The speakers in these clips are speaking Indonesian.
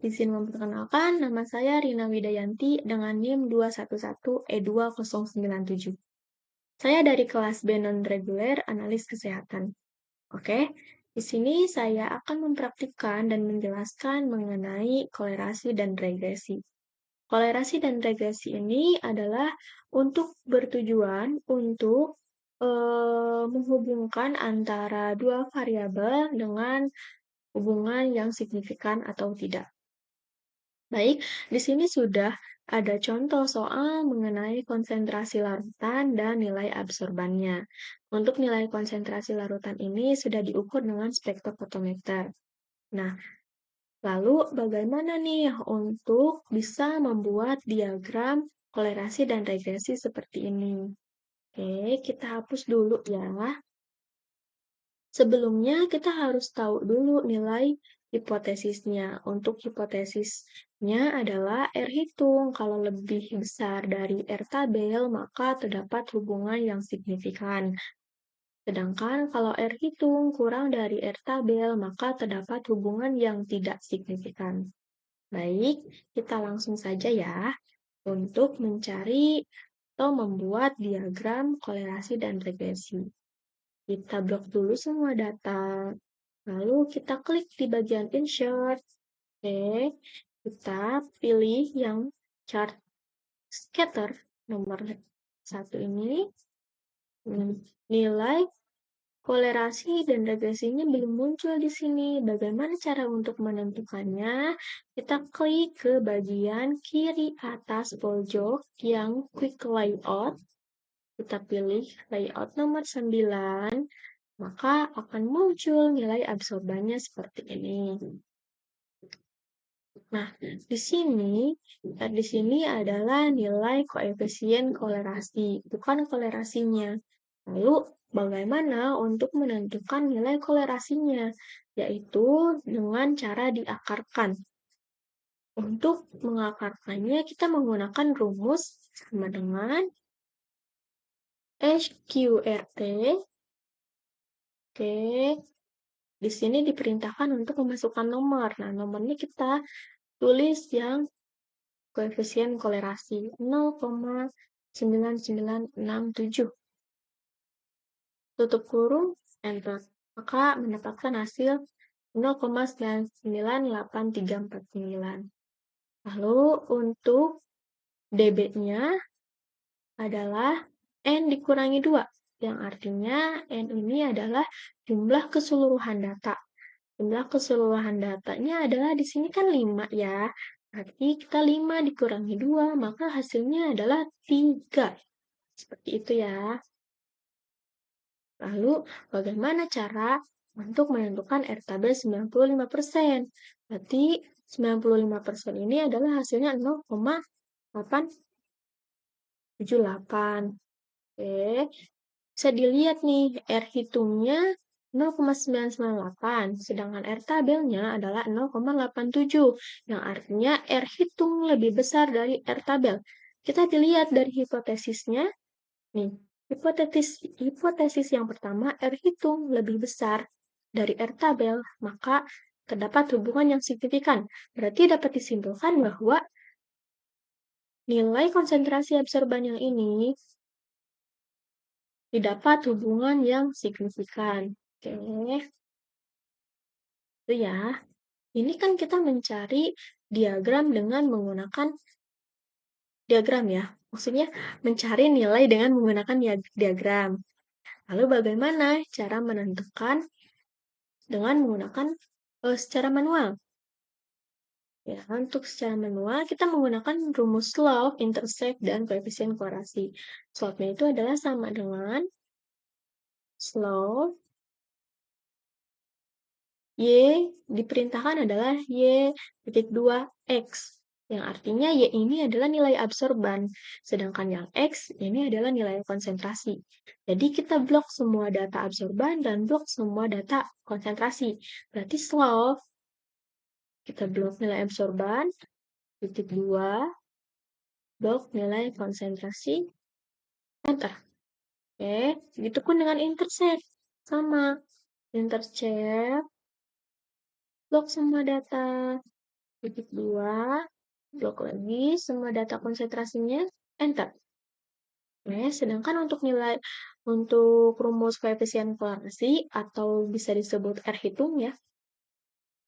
Izin memperkenalkan, nama saya Rina Widayanti dengan NIM 211E2097. Saya dari kelas B non-reguler analis kesehatan. Oke, di sini saya akan mempraktikkan dan menjelaskan mengenai kolerasi dan regresi. Kolerasi dan regresi ini adalah untuk bertujuan untuk menghubungkan antara dua variabel dengan hubungan yang signifikan atau tidak. Baik, di sini sudah ada contoh soal mengenai konsentrasi larutan dan nilai absorbannya. Untuk nilai konsentrasi larutan ini sudah diukur dengan spektrofotometer. Nah, lalu bagaimana nih untuk bisa membuat diagram kolerasi dan regresi seperti ini? Oke, kita hapus dulu ya. Sebelumnya kita harus tahu dulu nilai hipotesisnya. Untuk hipotesisnya adalah R hitung. Kalau lebih besar dari R tabel, maka terdapat hubungan yang signifikan. Sedangkan kalau R hitung kurang dari R tabel, maka terdapat hubungan yang tidak signifikan. Baik, kita langsung saja ya untuk mencari atau membuat diagram kolerasi dan regresi. Kita blok dulu semua data. Lalu kita klik di bagian insert. Oke, kita pilih yang chart scatter nomor 1 ini. Nilai kolerasi dan regresinya belum muncul di sini. Bagaimana cara untuk menentukannya? Kita klik ke bagian kiri atas pojok yang quick layout. Kita pilih layout nomor 9. Maka akan muncul nilai absorbannya seperti ini. Nah, di sini adalah nilai koefisien kolerasi, bukan kolerasinya. Lalu, bagaimana untuk menentukan nilai kolerasinya? Yaitu dengan cara diakarkan. Untuk mengakarkannya, kita menggunakan rumus sama dengan SQRT. Oke, di sini diperintahkan untuk memasukkan nomor. Nah, nomornya kita tulis yang koefisien kolerasi 0,9967. Tutup kurung, enter. Maka mendapatkan hasil 0,998349. Lalu untuk dB-nya adalah N dikurangi 2, yang artinya N ini adalah jumlah keseluruhan data. Jumlah keseluruhan datanya adalah di sini kan 5 ya. Berarti kita 5 dikurangi 2, maka hasilnya adalah 3. Seperti itu ya. Lalu, bagaimana cara untuk menentukan R tabel 95%? Berarti 95% ini adalah hasilnya 0,878. Oke, bisa dilihat nih, R hitungnya 0,998, sedangkan R tabelnya adalah 0,87, yang artinya R hitung lebih besar dari R tabel. Kita dilihat dari hipotesisnya, nih, hipotesis yang pertama, R hitung lebih besar dari R tabel, maka terdapat hubungan yang signifikan. Berarti dapat disimpulkan bahwa nilai konsentrasi absorban yang ini didapat hubungan yang signifikan. Oke. Itu ya. Ini kan kita mencari diagram dengan menggunakan diagram ya. Maksudnya mencari nilai dengan menggunakan diagram. Lalu bagaimana cara menentukan dengan menggunakan secara manual? Ya, untuk secara manual kita menggunakan rumus slope, intercept, dan koefisien kolerasi. Slope-nya itu adalah sama dengan slope Y diperintahkan adalah Y.2X, yang artinya Y ini adalah nilai absorban, sedangkan yang X ini adalah nilai konsentrasi. Jadi kita blok semua data absorban dan blok semua data konsentrasi. Berarti slope, kita blok nilai absorban, titik 2, blok nilai konsentrasi, enter. Oke, begitu pun dengan intercept. Sama, intercept, blok semua data. titik 2, blok lagi semua data konsentrasinya, enter. Oke, sedangkan untuk rumus koefisien korelasi atau bisa disebut R hitung ya,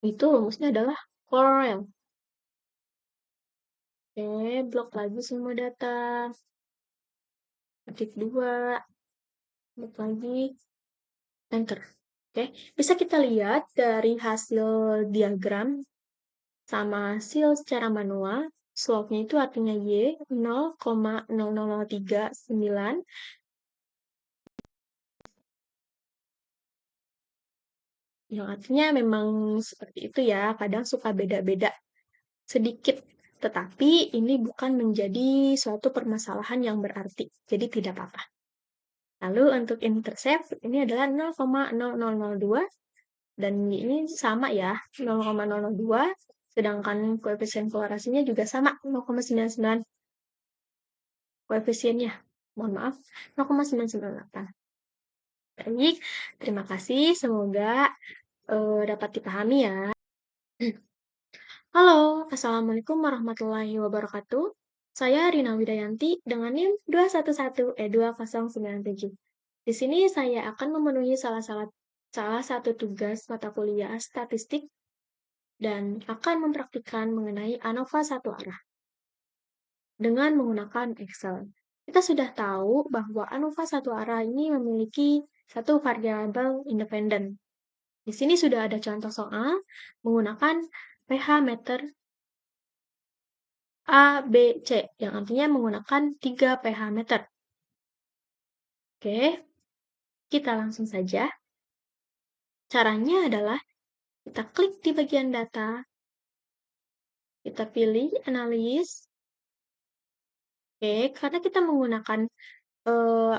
itu rumusnya adalah Corel. Oke, blok lagi semua data. Titik 2, blok lagi, enter. Oke, bisa kita lihat dari hasil diagram sama hasil secara manual, slope-nya itu artinya Y 0,00039, yang artinya memang seperti itu ya, kadang suka beda-beda sedikit, tetapi ini bukan menjadi suatu permasalahan yang berarti, jadi tidak apa-apa. Lalu untuk intercept ini adalah 0,0002 dan ini sama ya, 0,002, sedangkan koefisien korelasinya juga sama, 0,99 koefisiennya. Mohon maaf, 0,998. Baik, terima kasih. Semoga dapat dipahami ya. Halo, Assalamualaikum warahmatullahi wabarakatuh. Saya Rina Widayanti dengan NIM 211-2097. Di sini saya akan memenuhi salah satu tugas mata kuliah statistik dan akan mempraktikkan mengenai ANOVA satu arah dengan menggunakan Excel. Kita sudah tahu bahwa ANOVA satu arah ini memiliki satu variabel independen. Di sini sudah ada contoh soal menggunakan pH meter A, B, C, yang artinya menggunakan 3 pH meter. Oke, kita langsung saja. Caranya adalah kita klik di bagian data, kita pilih analis. Oke, karena kita menggunakan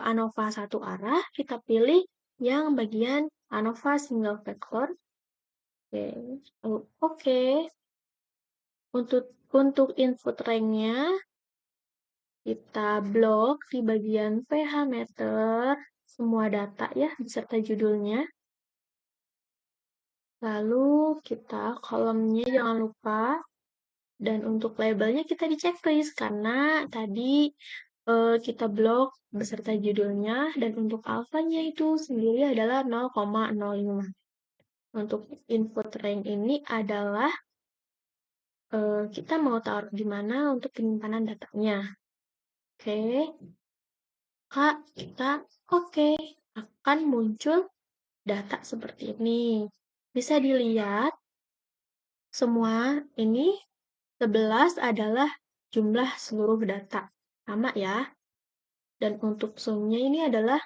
ANOVA satu arah, kita pilih yang bagian ANOVA single vector. Oke, oke. Untuk input rank-nya, kita blok di bagian pH meter, semua data ya, beserta judulnya. Lalu kita kolomnya jangan lupa. Dan untuk labelnya kita di checklist, karena tadi kita blok beserta judulnya, dan untuk alfanya itu sendiri adalah 0,05. Untuk input rank ini adalah kita mau taruh di mana untuk penyimpanan datanya. Oke, Kak, kita oke. Akan muncul data seperti ini. Bisa dilihat semua ini 11 adalah jumlah seluruh data. Sama ya. Dan untuk sum-nya ini adalah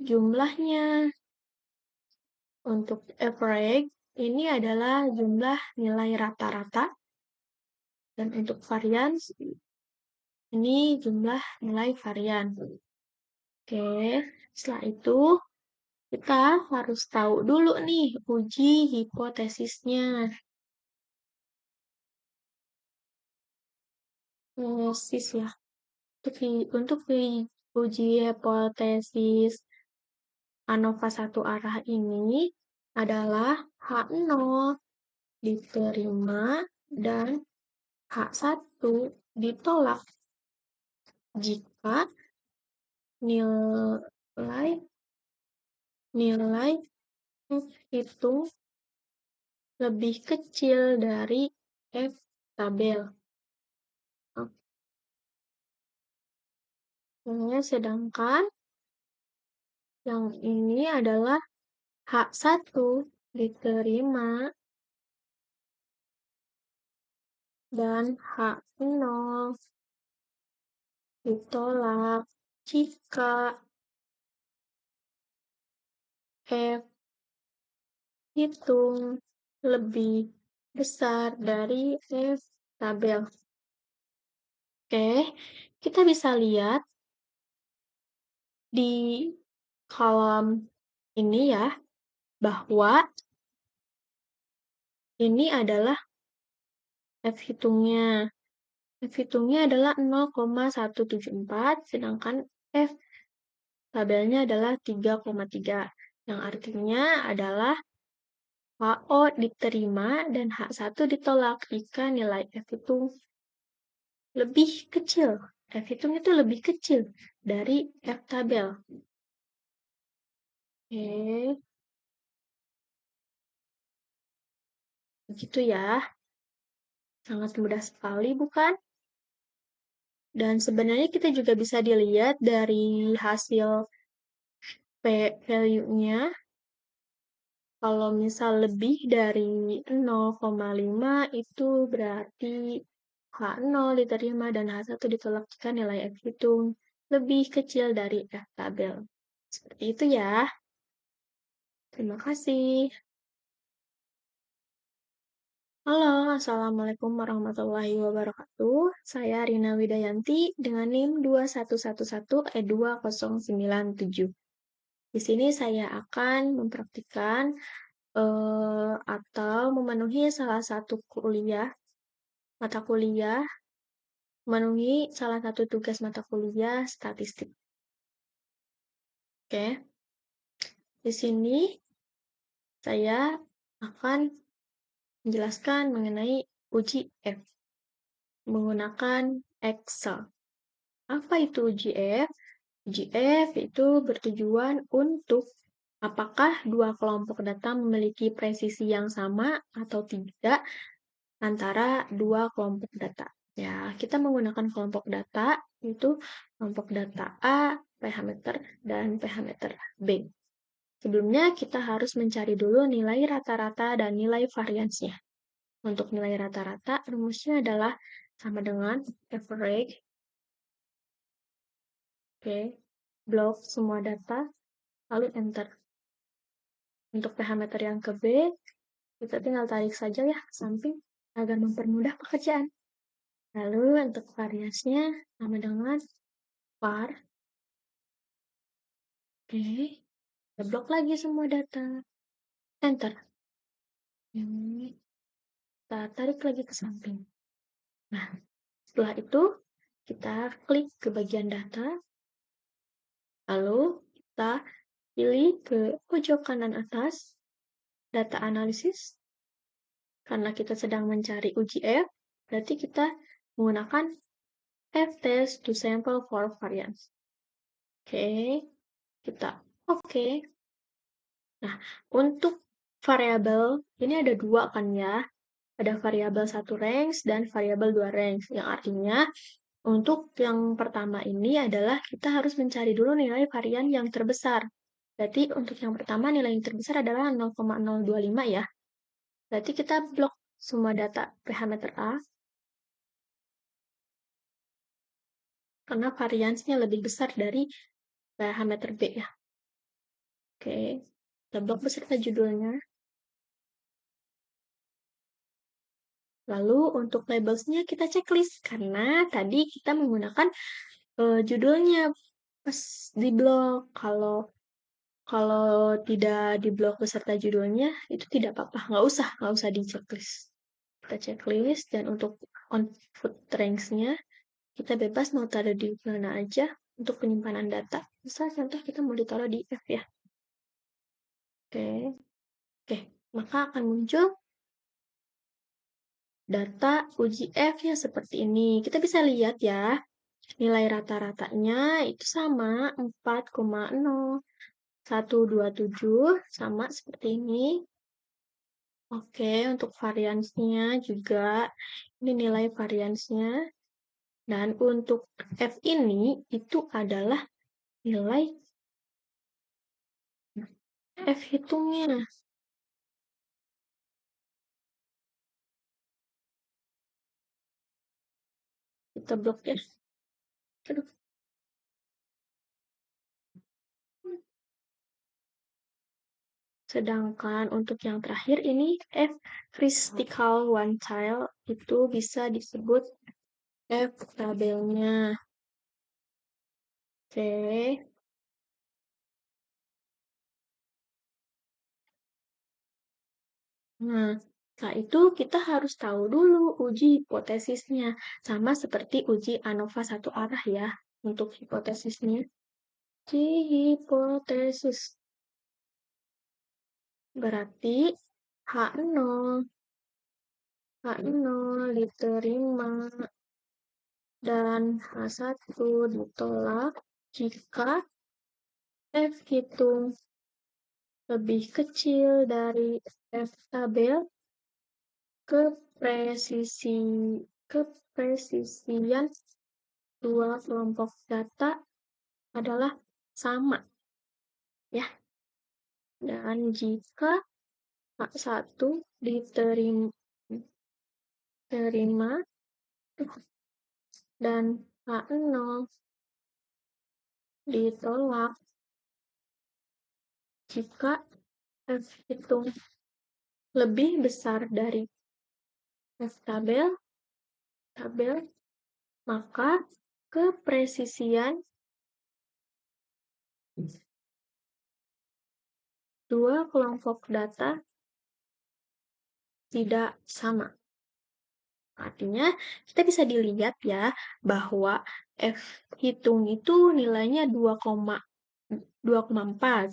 jumlahnya. Untuk average ini adalah jumlah nilai rata-rata. Dan untuk variance ini jumlah nilai varian. Oke, setelah itu kita harus tahu dulu nih uji hipotesisnya. Hipotesis ya. Untuk uji hipotesis ANOVA satu arah ini adalah H0 diterima dan H1 ditolak jika nilai F itu lebih kecil dari F tabel. Sedangkan yang ini adalah H1 diterima dan H0 ditolak jika F hitung lebih besar dari F tabel. Oke, kita bisa lihat di kolom ini ya, bahwa ini adalah F hitungnya. F hitungnya adalah 0,174, sedangkan F tabelnya adalah 3,3, yang artinya adalah HO diterima dan H1 ditolak jika nilai F itu lebih kecil. F hitung itu lebih kecil dari F tabel. Oke, begitu ya. Sangat mudah sekali, bukan? Dan sebenarnya kita juga bisa dilihat dari hasil value-nya. Kalau misal lebih dari 0,5 itu berarti H0 diterima dan H1 ditolak jika nilai F hitung lebih kecil dari F tabel. Seperti itu ya. Terima kasih. Halo, Assalamualaikum warahmatullahi wabarakatuh. Saya Rina Widayanti dengan NIM 2111E2097. Di sini saya akan mempraktikkan atau memenuhi salah satu mata kuliah, memenuhi salah satu tugas mata kuliah statistik. Oke, di sini saya akan menjelaskan mengenai uji F menggunakan Excel. Apa itu uji F? Uji F itu bertujuan untuk apakah dua kelompok data memiliki presisi yang sama atau tidak antara dua kelompok data. Ya, kita menggunakan kelompok data itu kelompok data A, pH meter, dan pH meter B. Sebelumnya kita harus mencari dulu nilai rata-rata dan nilai variansnya. Untuk nilai rata-rata, rumusnya adalah sama dengan average. Oke, blok semua data, lalu enter. Untuk pH meter yang ke B, kita tinggal tarik saja ya ke samping agar mempermudah pekerjaan. Lalu untuk variasinya sama dengan var. Oke, kita blok lagi semua data. Enter. Ini kita tarik lagi ke samping. Nah, setelah itu kita klik ke bagian data. Lalu kita pilih ke pojok kanan atas, data analisis. Karena kita sedang mencari uji F, berarti kita menggunakan F-test to sample for variance. Oke, kita oke. Nah, untuk variabel, ini ada dua kan ya. Ada variabel satu range dan variabel dua range. Yang artinya, untuk yang pertama ini adalah kita harus mencari dulu nilai varian yang terbesar. Berarti untuk yang pertama nilai yang terbesar adalah 0,025 ya. Berarti kita blok semua data pH meter A karena variansnya lebih besar dari pH meter B ya. Oke, kita blok beserta judulnya. Lalu untuk labelsnya kita checklist karena tadi kita menggunakan judulnya pas di blok. Kalau tidak di blok beserta judulnya itu tidak apa-apa, nggak usah di checklist. Kita checklist dan untuk output range-nya kita bebas mau taruh di mana aja untuk penyimpanan data. Misal contoh kita mau ditaruh di F ya. Oke, maka akan muncul data uji F ya seperti ini. Kita bisa lihat ya, nilai rata-ratanya itu sama 4,0127 sama seperti ini. Oke, untuk variansnya juga ini nilai variansnya. Dan untuk F ini itu adalah nilai F hitungnya. Kita blok ya. Aduh. Sedangkan untuk yang terakhir ini F critical one tile itu bisa disebut F tabelnya. Oke. Nah, setelah itu kita harus tahu dulu uji hipotesisnya. Sama seperti uji ANOVA satu arah ya untuk hipotesisnya. Uji hipotesis. Berarti H0 diterima dan H1 ditolak jika F hitung lebih kecil dari F tabel, kepresisian dua kelompok data adalah sama, ya. Dan jika H1 diterima dan H0 ditolak jika F hitung lebih besar dari F tabel, maka kepresisian dua kelompok data tidak sama. Artinya, kita bisa dilihat ya, bahwa F hitung itu nilainya 2,4,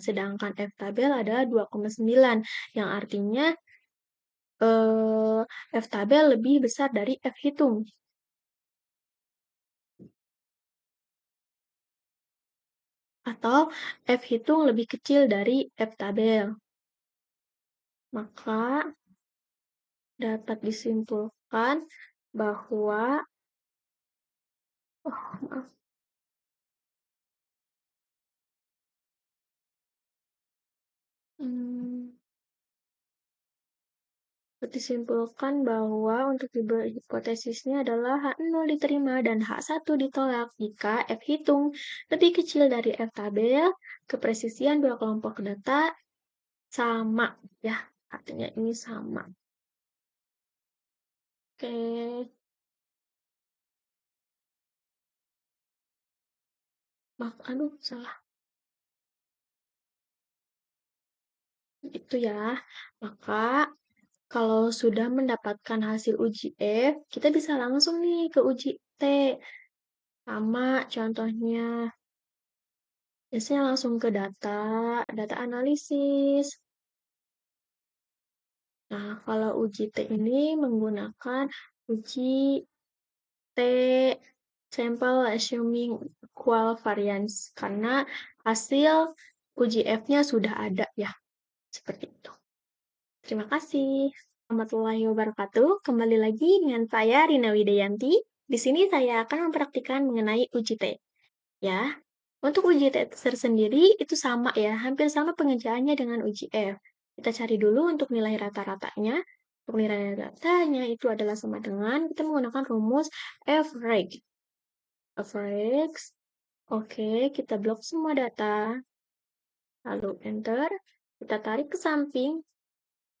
sedangkan F tabel adalah 2,9, yang artinya F tabel lebih besar dari F hitung. Atau F hitung lebih kecil dari F tabel. Maka dapat disimpulkan bahwa disimpulkan bahwa untuk hipotesisnya adalah H0 diterima dan H1 ditolak jika F hitung lebih kecil dari F tabel, kepresisian dua kelompok data sama, ya. Artinya ini sama. Oke. Aduh, salah. Itu ya. Maka kalau sudah mendapatkan hasil uji F, kita bisa langsung nih ke uji T. Sama contohnya. Biasanya langsung ke data analisis. Nah, kalau uji T ini menggunakan uji T sample assuming equal variance karena hasil uji F-nya sudah ada ya. Seperti itu. Terima kasih. Warahmatullahi wabarakatuh. Kembali lagi dengan saya Rina Widayanti. Di sini saya akan mempraktikkan mengenai uji T. Ya, untuk uji T tersendiri itu sama ya, hampir sama pengerjaannya dengan uji F. Kita cari dulu untuk nilai rata-ratanya. Untuk nilai rata-ratanya itu adalah sama dengan kita menggunakan rumus average. Average. Oke, kita blok semua data. Lalu enter. Kita tarik ke samping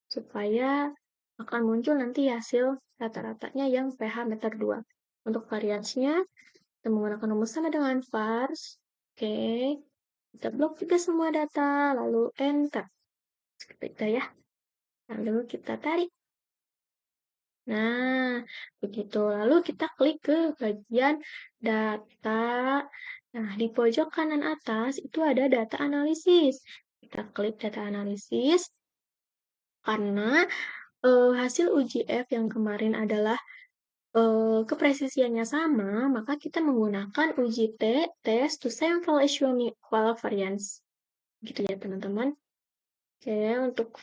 supaya akan muncul nanti hasil rata-ratanya yang pH meter 2. Untuk variansnya, kita menggunakan rumus sama dengan vars. Oke, kita blok juga semua data, lalu enter. Seperti itu ya. Lalu kita tarik. Nah, begitu. Lalu kita klik ke bagian data. Nah, di pojok kanan atas itu ada data analisis. Kita klik data analisis. Karena hasil uji F yang kemarin adalah kepresisiannya sama, maka kita menggunakan uji T, test to sample assuming equal variance. Gitu ya, teman-teman. Oke, untuk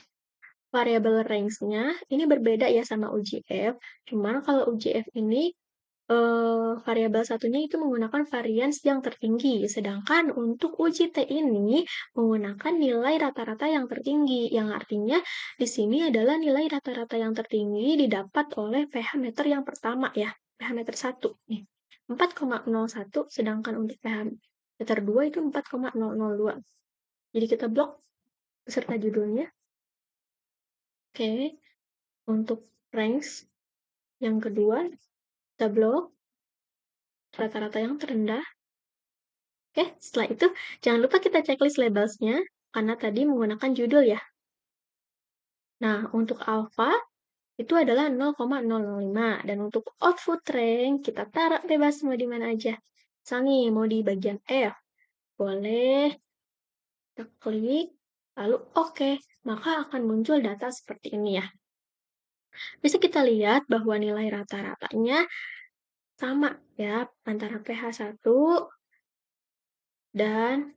variabel range-nya, ini berbeda ya sama uji F. Cuma kalau uji F ini, variabel satunya itu menggunakan variance yang tertinggi. Sedangkan untuk uji T ini menggunakan nilai rata-rata yang tertinggi. Yang artinya di sini adalah nilai rata-rata yang tertinggi didapat oleh pH meter yang pertama ya. pH meter 1 nih. 4,01 sedangkan untuk pH meter 2 itu 4,002. Jadi kita blok beserta judulnya. Oke. Untuk range yang kedua, kita blok rata-rata yang terendah. Oke, setelah itu jangan lupa kita checklist labelsnya karena tadi menggunakan judul ya. Nah, untuk alpha itu adalah 0,005 dan untuk output range kita taruh bebas mau di mana aja. Misal nih mau di bagian F, boleh kita klik Lalu oke, maka akan muncul data seperti ini ya. Bisa kita lihat bahwa nilai rata-ratanya sama ya antara pH 1 dan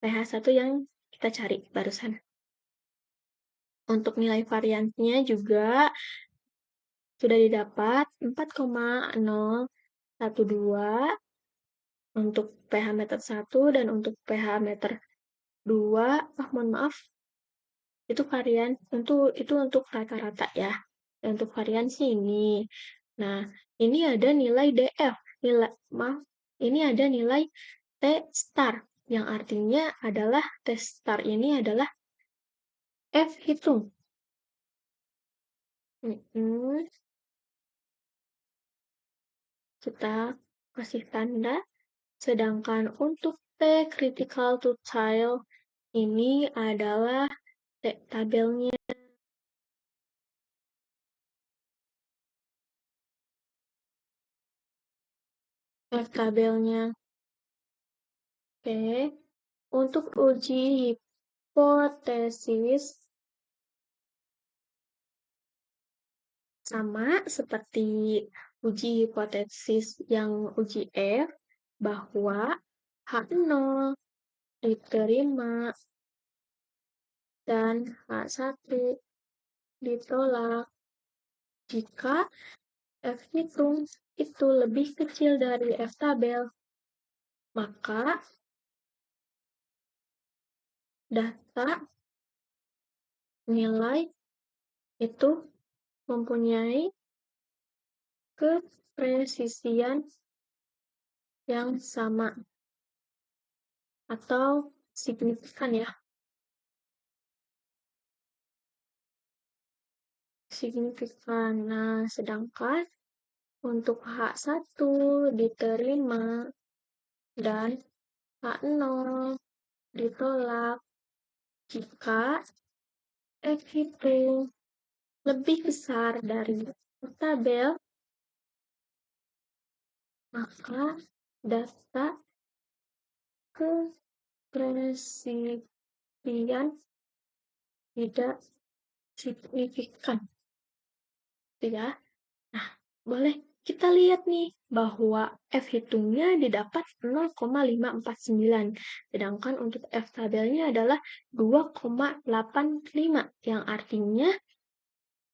pH 1 yang kita cari barusan. Untuk nilai variannya juga sudah didapat 4,012 untuk pH meter 1 dan untuk pH meter 2, mohon maaf, itu varian itu untuk rata-rata ya. Untuk varian sih ini. Nah, ini ada nilai DF, maaf, ini ada nilai T star yang artinya adalah T star ini adalah F hitung. Kita kasih tanda. Sedangkan untuk T critical to tile ini adalah tabelnya. Tabelnya. Oke. Untuk uji hipotesis sama seperti uji hipotesis yang uji F bahwa H0 diterima dan H1 ditolak jika F hitung itu lebih kecil dari F tabel, maka data nilai itu mempunyai kepresisian yang sama atau signifikan ya. Signifikan. Nah, sedangkan untuk H1 diterima dan H0 ditolak jika F itu lebih besar dari tabel, maka data kepresisian tidak signifikan. Ya. Nah, boleh kita lihat nih bahwa F hitungnya didapat 0,549, sedangkan untuk F tabelnya adalah 2,85, yang artinya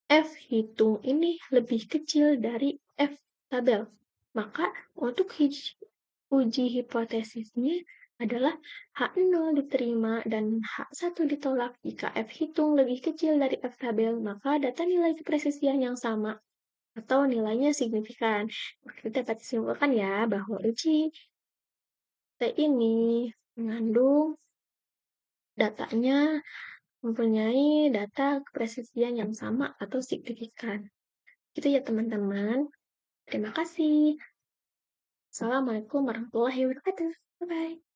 F hitung ini lebih kecil dari F tabel. Maka untuk uji hipotesisnya adalah H0 diterima dan H1 ditolak. Jika F hitung lebih kecil dari F tabel, maka data nilai kepresisian yang sama atau nilainya signifikan. Kita dapat simpulkan ya bahwa uji T ini mengandung datanya mempunyai data kepresisian yang sama atau signifikan. Gitu ya teman-teman. Terima kasih. Assalamualaikum warahmatullahi wabarakatuh. Bye-bye.